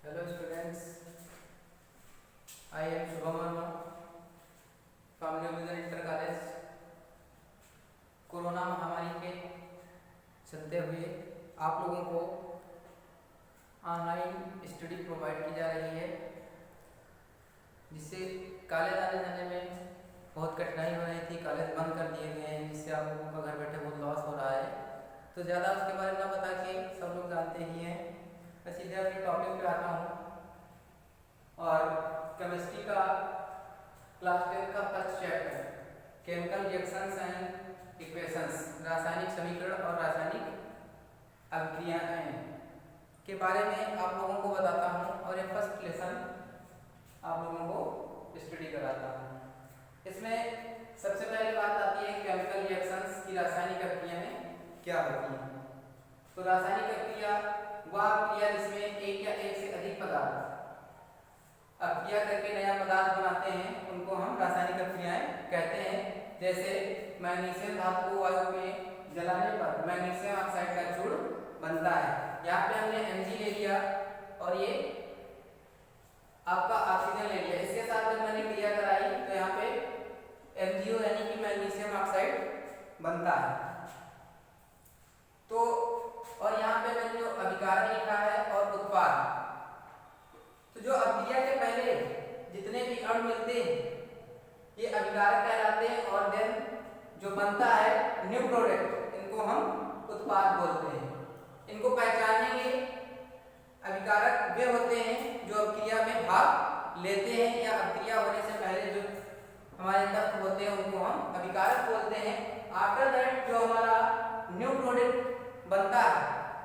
Hello students, I am Shubham Verma from New Vision Inter College। Corona महामारी के चलते हुए आप लोगों को ऑनलाइन स्टडी प्रोवाइड की जा रही है, जिससे कॉलेज आने जाने में बहुत कठिनाई हो रही थी। कॉलेज बंद कर दिए गए हैं, जिससे आप लोगों का घर बैठे बहुत लॉस हो रहा है। तो ज़्यादा उसके बारे में ना बता के सब लोग जानते ही हैं, मैं सीधे अपने टॉपिक पे आता हूँ। और केमिस्ट्री का क्लास 10 का first chapter chemical reactions and equations, रासायनिक समीकरण और रासायनिक अभिक्रियाएं के बारे में आप लोगों को बताता हूँ और ये फर्स्ट लेसन आप लोगों को स्टडी कराता हूँ। इसमें सबसे पहली बात आती है केमिकल रिएक्शंस की रासायनिक अभिक्रियाएं क्या होती हैं। तो रासायनिक अभिक्रिया वह क्रिया जिसमें एक या एक से अधिक पदार्थ अभिक्रिया करके नया पदार्थ बनाते हैं, उनको हम रासायनिक अभिक्रियाएं कहते हैं। जैसे मैग्नीशियम धातु को वायु में जलाने पर मैग्नीशियम ऑक्साइड का चूर्ण बनता है। यहाँ पे हमने Mg ले लिया और ये आपका ऑक्सीजन ले लिया। इसके साथ जब मैंने क्रिया कराई तो यहाँ पे MgO यानी कि मैग्नीशियम ऑक्साइड बनता है। तो और यहाँ पे मैंने जो अभिकारक लिखा है और उत्पाद, तो जो अभिक्रिया के पहले जितने भी अणु मिलते हैं ये अभिकारक कहलाते हैं, और देन जो बनता है न्यू प्रोडक्ट, इनको हम उत्पाद बोलते हैं। इनको पहचानने के अभिकारक वे होते हैं जो अभिक्रिया में भाग लेते हैं, या अभिक्रिया होने से पहले जो हमारे तत्व होते हैं उनको हम अभिकारक बोलते हैं। आफ्टर दैट जो हमारा न्यू प्रोडक्ट बनता है,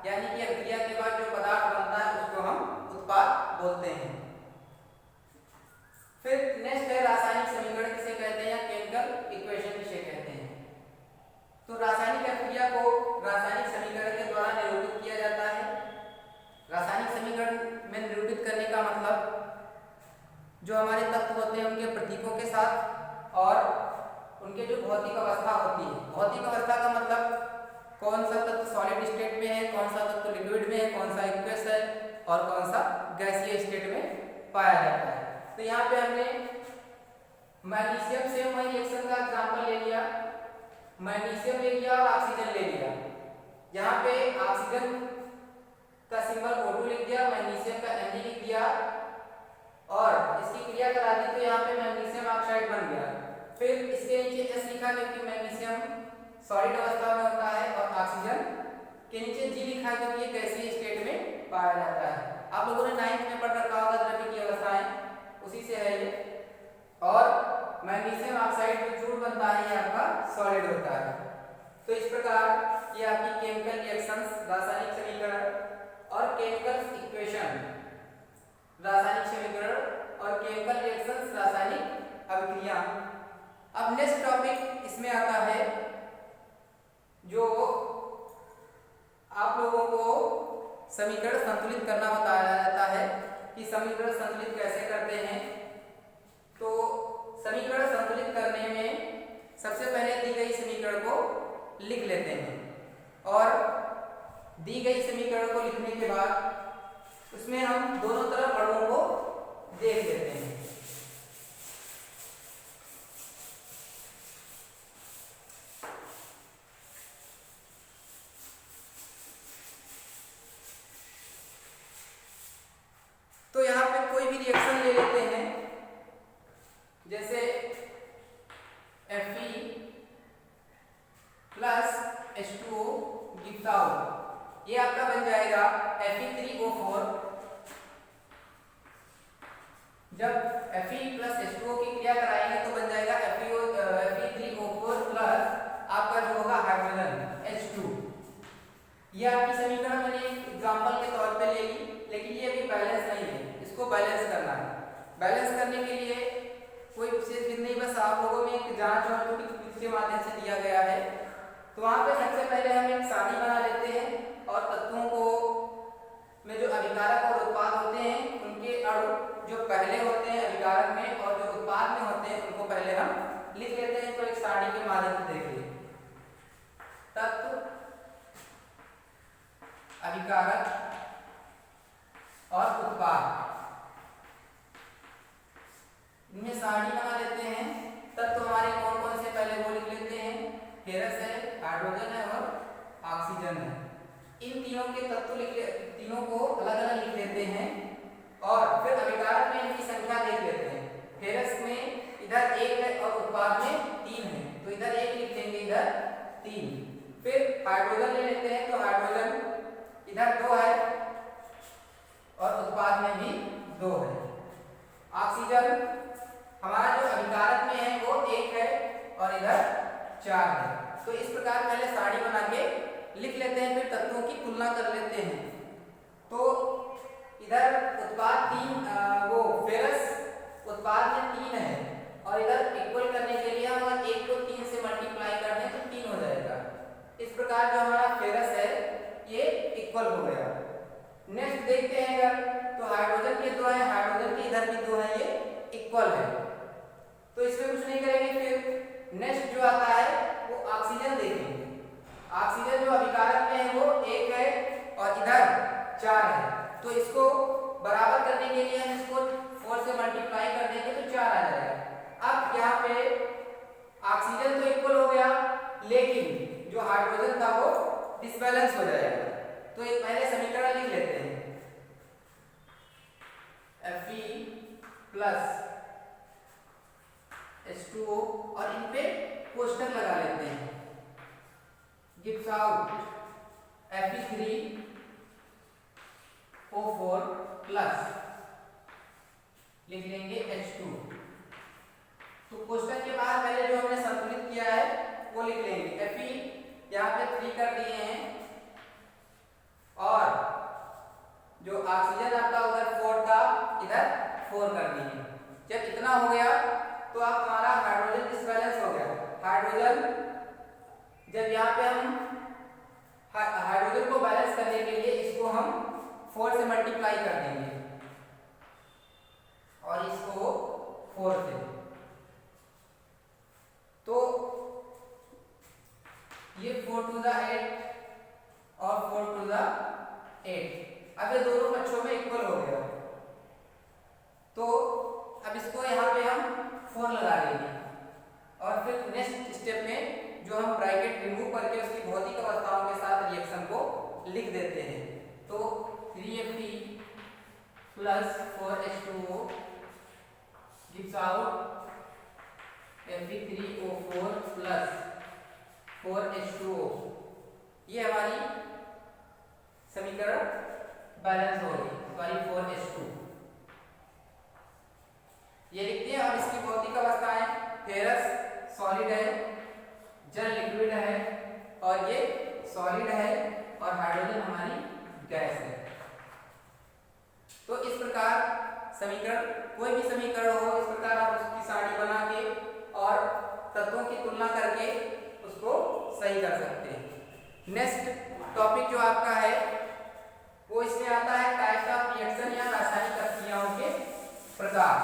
यानी कि अभिक्रिया के बाद जो पदार्थ बनता है उसको हम उत्पाद बोलते हैं। फिर नेक्स्ट है रासायनिक समीकरण किसे कहते हैं, या केमिकल इक्वेशन किसे कहते हैं। तो रासायनिक अभिक्रिया को रासायनिक समीकरण के द्वारा निरूपित किया जाता है। रासायनिक समीकरण में निरूपित करने का मतलब जो हमारे तत्व होते हैं उनके प्रतीकों के साथ और उनके जो भौतिक अवस्था होती है। भौतिक अवस्था का मतलब कौन सा तत्व सॉलिड स्टेट में है, कौन सा तत्व लिक्विड में है, कौन सा एक्वस है और कौन सा गैसीय स्टेट में पाया जाता है। तो यहाँ पे हमने मैग्नीशियम से वही रिएक्शन का एग्जांपल ले लिया, मैग्नीशियम ले लिया और ऑक्सीजन ले लिया। यहाँ पे ऑक्सीजन का सिंबल O2 लिख दिया, मैग्नीशियम का Mg लिख दिया और इसकी क्रिया करा दी, तो यहाँ पे मैग्नीशियम ऑक्साइड बन गया। फिर इसके नीचे S लिखा क्योंकि मैग्नीशियम सॉलिड अवस्था में होता है, और ऑक्सीजन के नीचे G लिखा क्योंकि ये गैसीय स्टेट में पाया जाता है। आप लोगों ने 9th में पढ़ रखा होगा द्रव्य की अवस्थाएं, उसी से है ये। और मैग्नीशियम ऑक्साइड जो चूर्ण बनता है ये आपका सॉलिड होता है। तो इस प्रकार ये आपकी केमिकल रिएक्शंस रासायनिक समीकरण और केमिकल इक्वेशन रासायनिक समीकरण और केमिकल रिएक्शंस रासायनिक अभिक्रिया। अब नेक्स्ट टॉपिक इसमें आता है जो आप लोगों को समीकरण संतुलित करना बताया जाता है कि समीकरण संतुलित कैसे करते हैं। तो समीकरण संतुलित करने में सबसे पहले दी गई समीकरण को लिख लेते हैं, और दी गई समीकरण को लिखने के बाद उसमें हम दोनों तरफ अणुओं को देख लेते हैं। तो यहाँ पे कोई भी रिएक्शन ले लेते हैं, जैसे Fe plus H2O gives out, ये आपका बन जाएगा Fe3O4। जब Fe प्लस H2O की क्रिया कराएंगे तो बन जाएगा Fe3O4 प्लस आपका जो होगा हाइड्रोजन H2। ये आपकी समीकरण मैंने एक एग्जांपल के तौर पे ले ली, लेकिन ये भी बैलेंस नहीं है, इसको बैलेंस करना है। बैलेंस करने के लिए कोई विशेष विधि नहीं, बस आप लोगों में एक जांच और त्रुटि के माध्यम से दिया गया है। तो वहाँ पे सबसे पहले हम एक सारणी बना लेते हैं और तत्वों को में जो अभिकारक और उत्पाद होते हैं उनके अणु जो पहले होते हैं अभिकारक में और जो उत्पाद में होते हैं उनको पहले हम लिख लेते हैं। तो एक सारणी के माध्यम से देखिए, तत्व अभिकारक और उत्पाद। सारणी बना लेते हैं। तत्व हमारे कौन कौन से पहले वो लिख लेते हैं, फेरस है, हाइड्रोजन है और ऑक्सीजन है। इन तीनों के तत्व तीनों को अलग अलग लिख लेते हैं और फिर अभिकारक में इनकी संख्या देख लेते हैं। फेरस में इधर 1 है और उत्पाद में 3 है, तो इधर 1 लिख देंगे, इधर 3। फिर हाइड्रोजन ले लेते हैं, तो हाइड्रोजन इधर 2 है और उत्पाद में भी 2 है। ऑक्सीजन हमारा जो अभिकारक में है वो 1 है और इधर 4 है। तो इस प्रकार पहले सारणी बना के लिख लेते हैं, फिर तत्वों की तुलना कर लेते हैं। तो इधर उत्पाद 3 वो फेरस उत्पाद में 3 है और इधर इक्वल करने के लिए हम अगर 1 को 3 से मल्टीप्लाई कर दें तो 3 हो जाएगा। इस प्रकार जो हमारा फेरस है ये इक्वल हो गया। नेक्स्ट देखते हैं, अगर तो हाइड्रोजन के 2 है, हाइड्रोजन के इधर भी 2 है, ये इक्वल है, तो इसमें कुछ नहीं करेंगे। फिर नेक्स्ट जो आता है वो ऑक्सीजन देखेंगे। ऑक्सीजन जो अभिकारक में है वो 1 है और इधर 4 है, तो इसको बराबर करने के लिए हम इसको 4 से मल्टीप्लाई कर देंगे तो 4 आ जाएगा। अब यहाँ पे ऑक्सीजन तो इक्वल हो गया, लेकिन जो हाइड्रोजन था वो डिसबैलेंस हो जाएगा। तो एक पहले समीकरण लिख लेते हैं, Fe प्लस H2O और इन पे कोष्टक लगा लेते हैं। गिव्स आउट Fe3O4 प्लस लिख लेंगे H2। तो कोष्टक के बाद पहले जो हमने संतुलित किया है वो लिख लेंगे। Fe यहाँ पे 3 कर दिए हैं और जो ऑक्सीजन आपका उधर 4 था, इधर 4 कर दिए। जब इतना हो गया तो अब हमारा हाइड्रोजन डिसबैलेंस हो गया। हाइड्रोजन जब यहाँ पे हम हाइड्रोजन को बैलेंस करने के लिए इसको हम 4 से मल्टीप्लाई कर देंगे और इसको 4 से, तो ये 4 to the 8 और 4 to the 8। अब ये दोनों पक्षों में इक्वल हो गया, तो अब इसको यहाँ पे हम 4 लगा देंगे और फिर नेक्स्ट स्टेप में जो हम ब्रैकेट रिमूव करके उसकी भौतिक अवस्थाओं के साथ रिएक्शन को लिख देते हैं। तो 3Fe plus 4H2O gives out Fe3O4 plus 4H2O। ये हमारी समीकरण बैलेंस हो गई, सॉरी 4H2 ये लिखते हैं। अब इसकी भौतिक अवस्थाएं, फेरस सॉलिड है, जल लिक्विड है और ये सॉलिड है और हाइड्रोजन हमारी गैस है। तो इस प्रकार समीकरण, कोई भी समीकरण हो, इस प्रकार आप उसकी सारणी बना के और तत्वों की तुलना करके उसको सही कर सकते हैं। नेक्स्ट टॉपिक जो आपका है वो इसमें आता है टाइप्स ऑफ रिएक्शन या रासायनिक प्रतिक्रियाओं के प्रकार।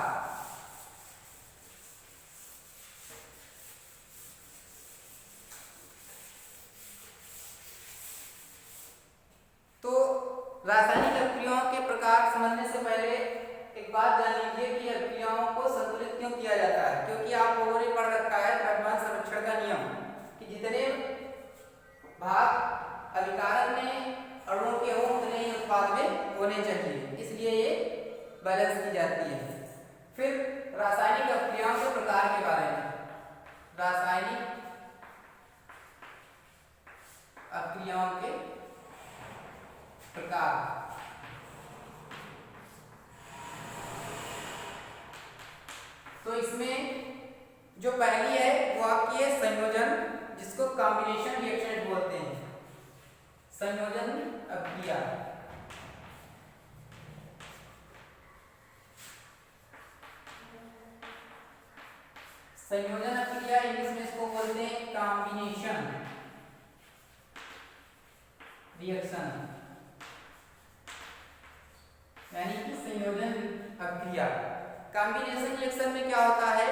तो रासायनिक अभिक्रियाओं के प्रकार समझने से पहले एक बात जान लीजिए कि अभिक्रियाओं को संतुलित क्यों किया जाता है। क्योंकि आप लोगों ने पढ़ रखा है द्रव्यमान संरक्षण का नियम कि जितने भाग अभिकारक में अणुओं के हों उतने ही उत्पाद में होने चाहिए, इसलिए ये बैलेंस की जाती है। फिर रासायनिक अभिक्रियाओं के प्रकार के बारे में, रासायनिक अभिक्रियाओं के प्रकार। तो इसमें जो पहली है वो आपकी है संयोजन, जिसको कॉम्बिनेशन रिएक्शन बोलते हैं। संयोजन अभिक्रिया, संयोजन अभिक्रिया इंग्लिश में इसको बोलते हैं कॉम्बिनेशन रिएक्शन, यानी कि संयोजन अभिक्रिया। कॉम्बिनेशन रिएक्शन में क्या होता है,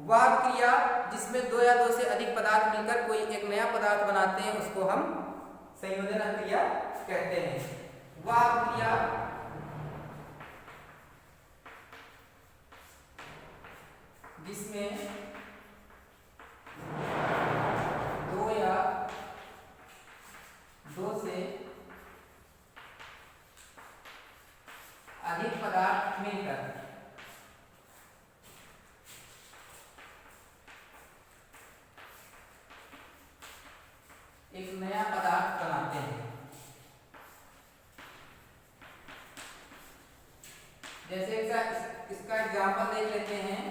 वह अभिक्रिया जिसमें 2 या 2 से अधिक पदार्थ मिलकर कोई एक नया पदार्थ बनाते हैं उसको हम संयोजन अभिक्रिया कहते हैं। वह अभिक्रिया जिसमें दो या दो से अधिक पदार्थ मिलकर एक नया पदार्थ बनाते हैं। जैसे इसका एग्जांपल देख लेते हैं।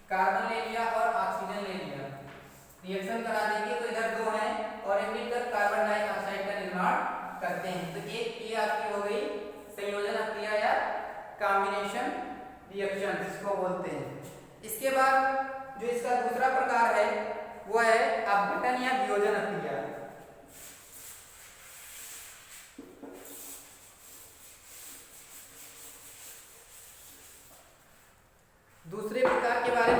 कार्बन ले लिया और ऑक्सीजन ले लिया, रिएक्शन करा देंगे तो इधर दो हैं और ये मिलकर कार्बन डाइऑक्साइड का निर्माण करते हैं। तो एक ये आपकी हो गई संयोजन क्रिया या कॉम्बिनेशन रिएक्शन जिसको बोलते हैं। इसके बाद जो इसका दूसरा प्रकार है वो है अपघटन या वियोजन क्रिया। दूसरे प्रकार के बारे